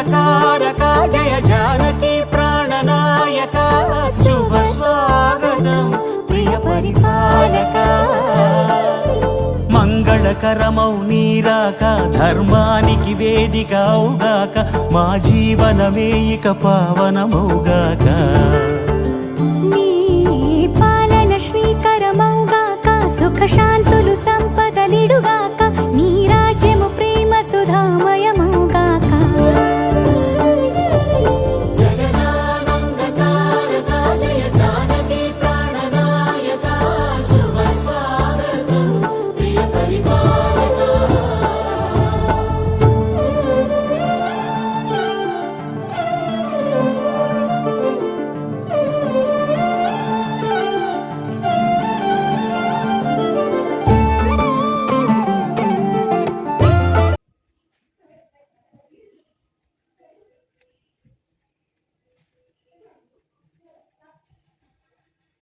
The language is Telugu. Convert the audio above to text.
మంగళకారక జయ జానకి ప్రాణనాయక శుభ స్వాగతం ప్రియ పరిపాలక మంగళకరమౌ నీరాక ధర్మానికి వేదిక అవుగాక మా జీవనమే ఇక పావనమౌగాక నీ పాలన శ్రీకరమౌగాక సుఖ శాంతులు